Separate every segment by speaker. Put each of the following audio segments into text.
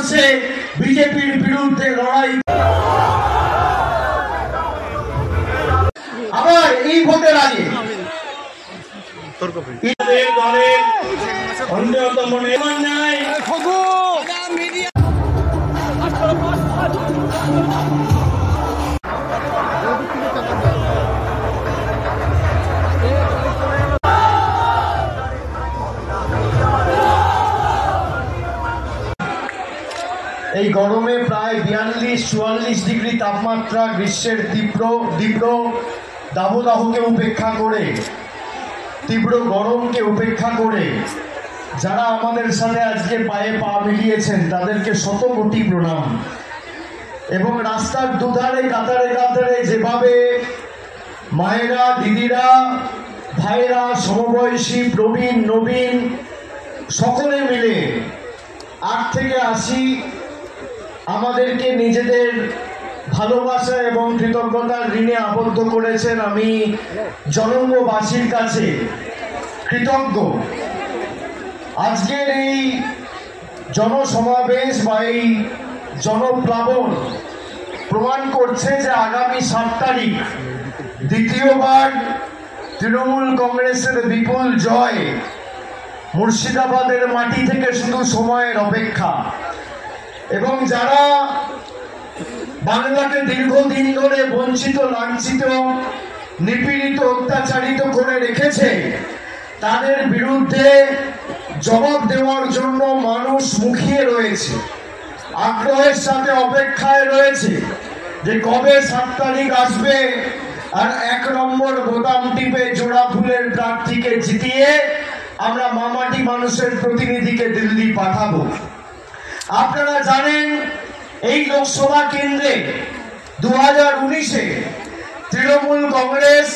Speaker 1: ভারতবর্ষে বিজেপির বিরুদ্ধে লড়াই। আবার এই ভোটের আগে অন্যতম এই গরমে প্রায় 42-44 ডিগ্রি তাপমাত্রা, গ্রীষ্মের তীব্র দাবদাহকে উপেক্ষা করে, তীব্র গরমকে উপেক্ষা করে যারা আমাদের সাথে আজকে পায়ে পা মিলিয়েছেন তাদেরকে শত কোটি প্রণাম। এবং রাস্তার দুধারে কাতারে কাতারে যেভাবে মায়েরা, দিদিরা, ভাইরা, সমবয়সী, প্রবীণ, নবীন সকলে মিলে 8 থেকে 80 আমাদেরকে নিজেদের ভালোবাসা এবং কৃতজ্ঞতার ঋণে আবদ্ধ করেছেন, আমি জনঙ্গবাসীর কাছে কৃতজ্ঞ। আজকের এই জনসমাবেশ বা এই জনপ্লাবন প্রমাণ করছে যে আগামী 7 তারিখ দ্বিতীয়বার তৃণমূল কংগ্রেসের বিপুল জয়। মুর্শিদাবাদের মাটি থেকে শুধু সময়ের অপেক্ষা। এবং যারা বাংলাকে দীর্ঘদিন ধরে বঞ্চিত, লাঞ্ছিত, নিপীড়িত, অত্যাচারিত করে রেখেছে তাদের বিরুদ্ধে জবাব দেওয়ার জন্য মানুষ মুখিয়ে রয়েছে, আগ্রহের সাথে অপেক্ষায় রয়েছে যে কবে 7 তারিখ আসবে আর 1 নম্বর বোতাম টিপে জোড়া ফুলের প্রার্থীকে জিতিয়ে আমরা মামাটি মানুষের প্রতিনিধিকে দিল্লি পাঠাবো। আপনারা জানেন এই লোকসভা কেন্দ্রে 2019-এ তৃণমূল কংগ্রেস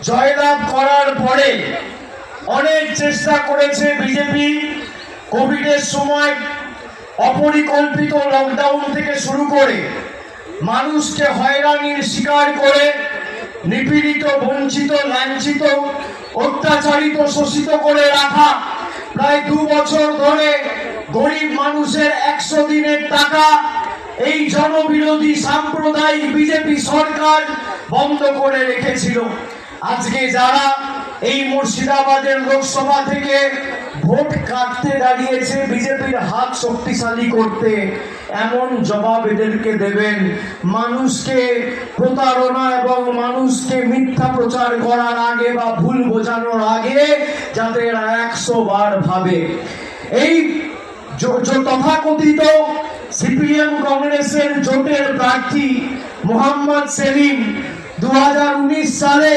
Speaker 1: জয়লাভ করার পরে অনেক চেষ্টা করেছে বিজেপি। কোভিডের সময় অপরিকল্পিত লকডাউন থেকে শুরু করে মানুষকে হয়রানির শিকার করে, নিপীড়িত, বঞ্চিত, লাঞ্ছিত, অত্যাচারিত, শোষিত করে রাখা প্রায় 2 বছর ধরে গরিব মানুষের 100 দিনের টাকা এই জনবিরোধী সাম্প্রদায়িক বিজেপি সরকার বন্ধ করে রেখেছিল। আজকে যারা এই মুর্শিদাবাদের লোকসভা থেকে ভোট কাটতে দাঁড়িয়েছে বিজেপির হাত শক্তিশালী করতে, এমন জবাব এদেরকে দেবেন মানুষকে প্রতারণা এবং মানুষকে মিথ্যা প্রচার করার আগে বা ভুল বোঝানোর আগে, যাতে এরা 100 বার ভাবে। এই তথাকথিত সিপিএম কংগ্রেসের জোটের প্রার্থী মোহাম্মদ সেলিম 2019 সালে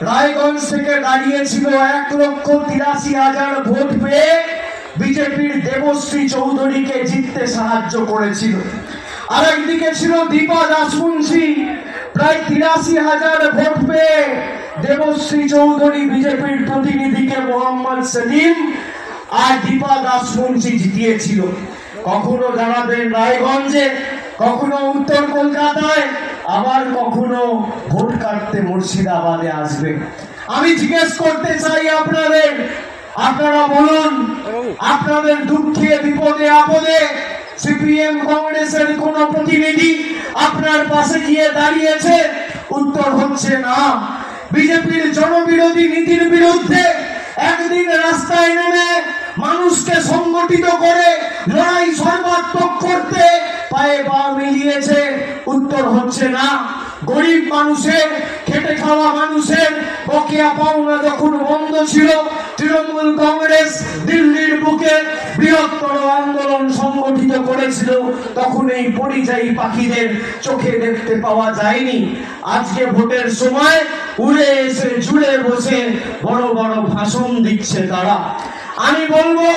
Speaker 1: রায়গঞ্জ থেকে দাঁড়িয়েছিল, 1,83,000 ভোট পেয়ে বিজেপির দেবশ্রী চৌধুরীকে জিততে সাহায্য করেছিল। আর একদিকে ছিল দীপা দাসমুন্সি, প্রায় 83,000 ভোট পেয়ে দেবশ্রী চৌধুরী বিজেপির প্রতিনিধিকে মোহাম্মদ সেলিম আর দীপা দাসমুন্সি জিতিয়েছিল। কখনো দাঁড়াবেন রায়গঞ্জে, কখনো উত্তর কলকাতায়, আবার কখনো ভোট কাটতে মুর্শিদাবাদে আসবে। আমি জিজ্ঞেস করতে চাই আপনারা বলুন, আপনাদের দুঃখে বিপদে আপদে সিপিএম কংগ্রেসের কোন প্রতিনিধি আপনার পাশে গিয়ে দাঁড়িয়েছে? উত্তর হচ্ছে না। বিজেপির জনবিরোধী নীতির বিরুদ্ধে একদিন রাস্তায় নেমে মানুষকে সংগঠিত করে লড়াই সর্বাত্মক করতে পায়ে পা মিলিয়েছে? উত্তর হচ্ছে না। গরিব মানুষের, খেটে খাওয়া মানুষের বকেয়া পাওনা যখন বন্ধ ছিল, তৃণমূল কংগ্রেস দিল্লির বুকে বৃহত্তর আন্দোলন সংগঠিত করেছিল, তখন এই পরিযায়ী পাখিদের চোখে দেখতে পাওয়া যায়নি। আজকে ভোটের সময় উড়ে এসে জুড়ে বসে বড় বড় ভাষণ দিচ্ছে তারা। আমি বলবো,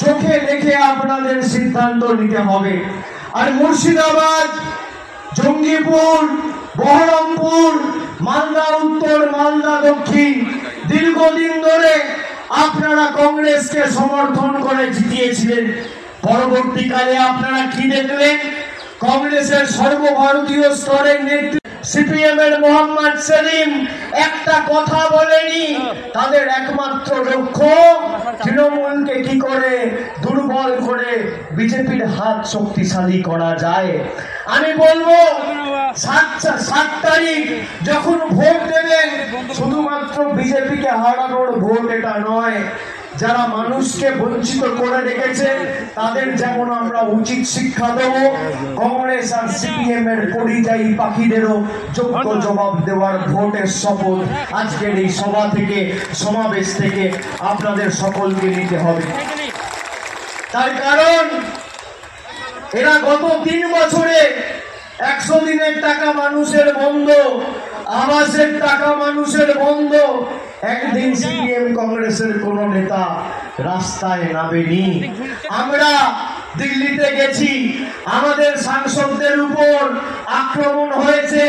Speaker 1: চোখে দেখে আপনাদের সিদ্ধান্ত নিতে হবে। আর মুর্শিদাবাদ, জঙ্গিপুর, বহরমপুর, মালদা উত্তর, মালদা দক্ষিণ, দীর্ঘদিন ধরে আপনারা কংগ্রেসকে সমর্থন করে জিতিয়েছিলেন। পরবর্তীকালে আপনারা কি দেখলেন? কংগ্রেসের সর্বভারতীয় স্তরের নেতৃত্ব সিপিএম এর মোহাম্মদ সেলিম একটা কথা বলেনি। তাদের একমাত্র লক্ষ্য তৃণমূলকে কি করে দুর্বল করে বিজেপির হাত শক্তিশালী করা যায়। আমি বলবো 7 তারিখ যখন ভোট দেবেন, শুধুমাত্র বিজেপিকে হারানোর ভোট এটা নয়, যারা মানুষকে বঞ্চিত করে রেখেছে তাদের যেমন আমরা উচিত শিক্ষা দেব, কংগ্রেস আর সিপিএম এর পরিযায়ী পাখিদেরও যোগ্য জবাব দেওয়ার ভোটের শপথ আজকের এই সভা থেকে, সমাবেশ থেকে আপনাদের সকলকে নিতে হবে। তার কারণ এরা গত 3 বছরে 100 দিনের টাকা মানুষের বন্ধ, আবাসের টাকা মানুষের বন্ধ। একদিন সিপিএম কংগ্রেসের কোন নেতা রাস্তায় নামেনি। আমরা দিল্লিতে গেছি, আমাদের সাংসদদের উপর আক্রমণ হয়েছে।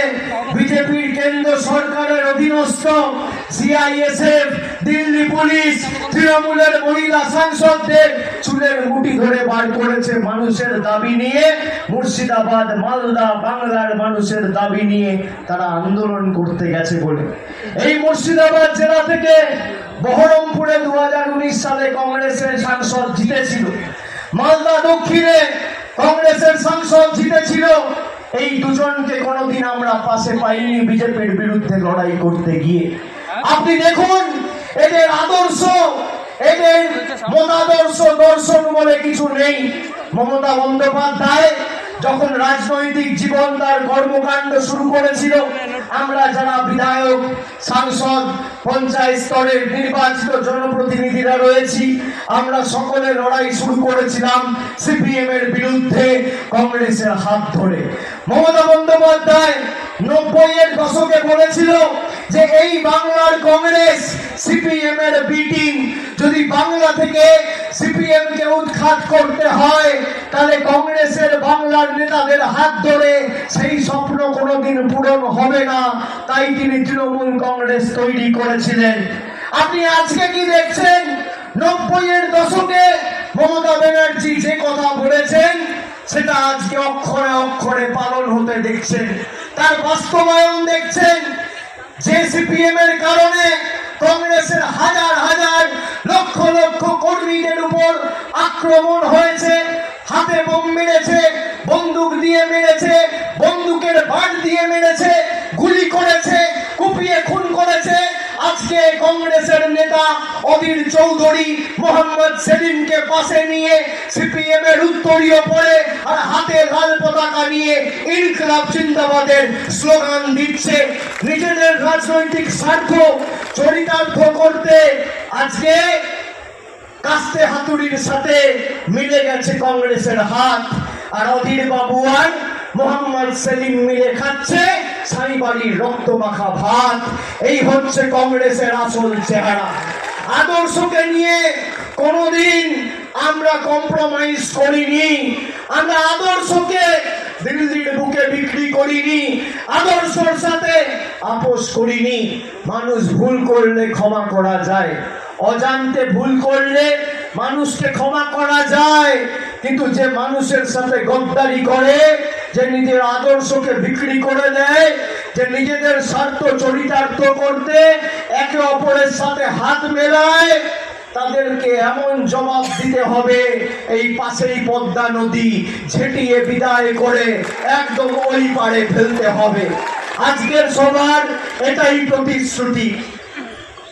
Speaker 1: বিজেপির কেন্দ্র সরকারের অধীনস্থ সিআইএসএফ, দিল্লি পুলিশ তৃণমূলের মহিলা সাংসদদের চুলের মুঠি ধরে বার করেছে মানুষের দাবি নিয়ে। মুর্শিদাবাদ, মালদা, বাংলার মানুষের দাবি নিয়ে তারা আন্দোলন করতে গেছে বলে। এই মুর্শিদাবাদ জেলা থেকে বহরমপুরে 2019 সালে কংগ্রেসের সাংসদ জিতেছিল, মালদা দক্ষিণে কংগ্রেসের সাংসদ জিতেছিল। এই দুজনকে কোনোদিন আমরা পাশে পাইনি বিজেপির বিরুদ্ধে লড়াই করতে গিয়ে। আপনি দেখুন এদের আদর্শ, এদের মতাদর্শ, দর্শন বলে কিছু নেই। মমতা বন্দ্যোপাধ্যায় যখন রাজনৈতিক জীবন তার কর্মকাণ্ড শুরু করেছিল, আমরা যারা বিধায়ক, সাংসদ, পঞ্চায়েত স্তরের নির্বাচিত জনপ্রতিনিধিরা রয়েছি, আমরা সকলে লড়াই শুরু করেছিলাম সিপিএম এর বিরুদ্ধে কংগ্রেসের হাত ধরে। মমতা বন্দ্যোপাধ্যায় 90 এর দশকে বলেছিল যে এই বাংলার কংগ্রেস সিপিএম এর বি টিম, যদি বাংলা থেকে সিপিএম কে উৎখাত করতে হয় তাহলে কংগ্রেসের বাংলার নেতাদের হাত ধরে সেই স্বপ্ন কোনোদিন পূরণ হবে না। তাই তিনি তৃণমূল কংগ্রেস তৈরি করেছিলেন। আপনি আজকে কি দেখছেন? 90 এর দশকে মমতা ব্যানার্জি যে কথা বলেছেন সেটা আজকে অক্ষরে অক্ষরে পালন হতে দেখছেন, তার বাস্তবায়ন দেখছেন। যে সিপিএম এর কারণে কংগ্রেসের হাজার হাজার লক্ষ লক্ষ কর্মীদের উপর আক্রমণ হয়েছে, হাতে বোম মেরেছে, বন্দুক দিয়ে মেরেছে, বন্দুকের বাট দিয়ে মেরেছে, গুলি করেছে, কুপিয়ে খুন করেছে। আজকে কংগ্রেসের নেতা অধীর চৌধুরী মোহাম্মদ সেলিমকে পাশে নিয়ে সিপিএম এর উত্তরীয় পরে আর হাতে লাল পতাকা নিয়ে ইনকলাব জিন্দাবাদের স্লোগান দিচ্ছে। নিজেদের রাজনৈতিক স্বার্থ চরিতার্থ করতে আজকে কাস্তে হাতুড়ির সাথে মিলে গেছে কংগ্রেসের হাত। আর অধীর বাবু আর মোহাম্মদ সেলিম মিলে খাচ্ছে সাইবাড়ির রক্ত মাখা ভাত। এই হচ্ছে কংগ্রেসের আসল চেহারা। আদর্শকে নিয়ে কোনোদিন আমরা কম্প্রোমাইজ করিনি, আমরা আদর্শকে দিল্লির বুকে বিক্রি করিনি, আদর্শের সাথে আপোষ করিনি। মানুষ ভুল করলে ক্ষমা করা যায়, অজান্তে ভুল করলে মানুষকে ক্ষমা করা যায়, কিন্তু যে মানুষের সাথে গদ্দারি করে, যে নিজের আদর্শকে বিক্রি করে দেয়, যে নিজেদের স্বার্থ চরিতার্থ করতে একে অপরের সাথে হাত মেলায়, তাদেরকে এমন জবাব দিতে হবে এই পাশেই পদ্মা নদী ঝেঁটিয়ে বিদায় করে একদম ওই পারে ফেলতে হবে। আজকের সভার এটাই প্রতিশ্রুতি।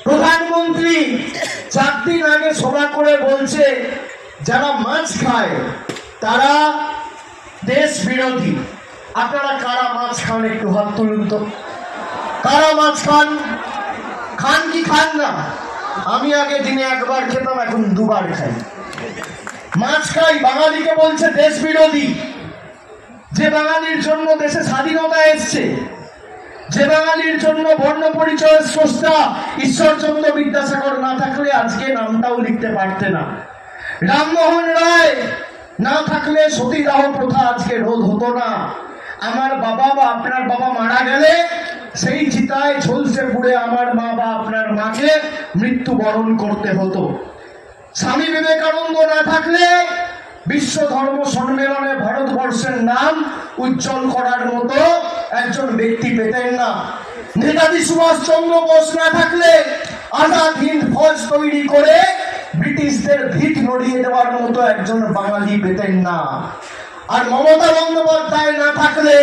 Speaker 1: প্রধানমন্ত্রী 4 দিন আগে সভা করে বলছে যারা মাছ খায় তারা দেশ বিরোধী। আপনারা কারা মাছ খান একটু হাত তুলুন তো। কারা মাছ খান? খান কি খান না? আমি আগে দিনে 1 বার খেতাম, এখন 2 বার খাই। মাছ খাই, বাঙালিকে বলছে দেশ বিরোধী। যে বাঙালির জন্য দেশে স্বাধীনতা এসছে, যে বাঙালির জন্য বর্ণ পরিচয়ের স্রষ্টা ঈশ্বরচন্দ্র বিদ্যাসাগর না থাকলে আজকে নামটাও লিখতে পারতে না, রামমোহন রায় না থাকলে সতীদাহ প্রথা আজকে রোধ হতো না। আমার বাবা বা আপনার বাবা মারা গেলে সেই চিতায় ঝলসে পুড়ে আমার মা বা আপনার মাকে মৃত্যুবরণ করতে হতো। স্বামী বিবেকানন্দ না থাকলে বিশ্ব ধর্ম সম্মেলনে ভারতবর্ষের নাম উজ্জ্বল করার মতো একজন ব্যক্তি পেতেন না। নেতাজি সুভাষচন্দ্র বোস না থাকলে আজাদ হিন্দ ফৌজ তৈরি করে ব্রিটিশদের ভিত নড়িয়ে দেওয়ার মতো একজন বাঙালি পেতেন না। আর মমতা বন্দ্যোপাধ্যায় না থাকলে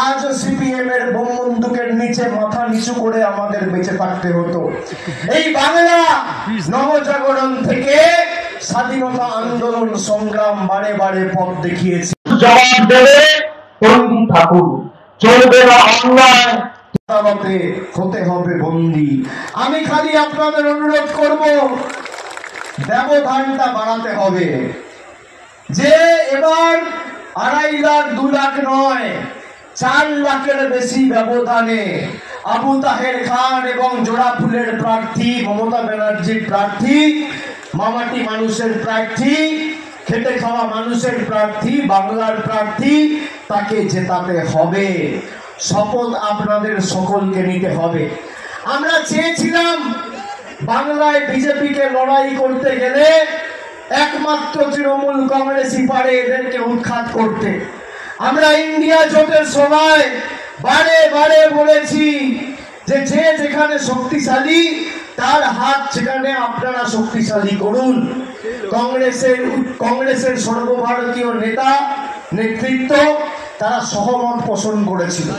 Speaker 1: আজ সিপিএম এর বোম বন্দুকের নিচে মাথা নিচু করে আমাদের বেঁচে থাকতে হতো। এই বাংলা নবজাগরণ থেকে স্বাধীনতা আন্দোলন সংগ্রাম বারে বারে পথ দেখিয়েছে। জবাব দেবে তৈরি থাকুন, চলবে না অন্যায়, আদালতে হতে হবে বন্দী। আমি খালি আপনাদের অনুরোধ করব, ব্যবধানটা বাড়াতে হবে। যে এবার 2.5 লাখ 2 লাখ নয়, 4 লাখের বেশি ব্যবধানে আবু তাহের খান এবং জোড়াফুলের প্রার্থী মমতা ব্যানার্জির প্রার্থী, মামাটি মানুষের প্রার্থী, খেটে খাওয়া মানুষের প্রার্থী, বাংলার প্রার্থী, তাকে জেতাতে হবে। শপথ আপনাদের সকলকে নিতে হবে। আমরা চেয়েছিলাম বাংলায় বিজেপিকে লড়াই করতে গেলে একমাত্র তৃণমূল কংগ্রেসই পারে এদেরকে উৎখাত করতে। আমরা ইন্ডিয়া জোটের সময় বারে বারে বলেছি যে যে যেখানে শক্তিশালী তার হাত সেখানে আপনারা শক্তিশালী করুন। কংগ্রেসের সর্বভারতীয় নেতা নেতৃত্ব তারা সহমত পোষণ করেছিল।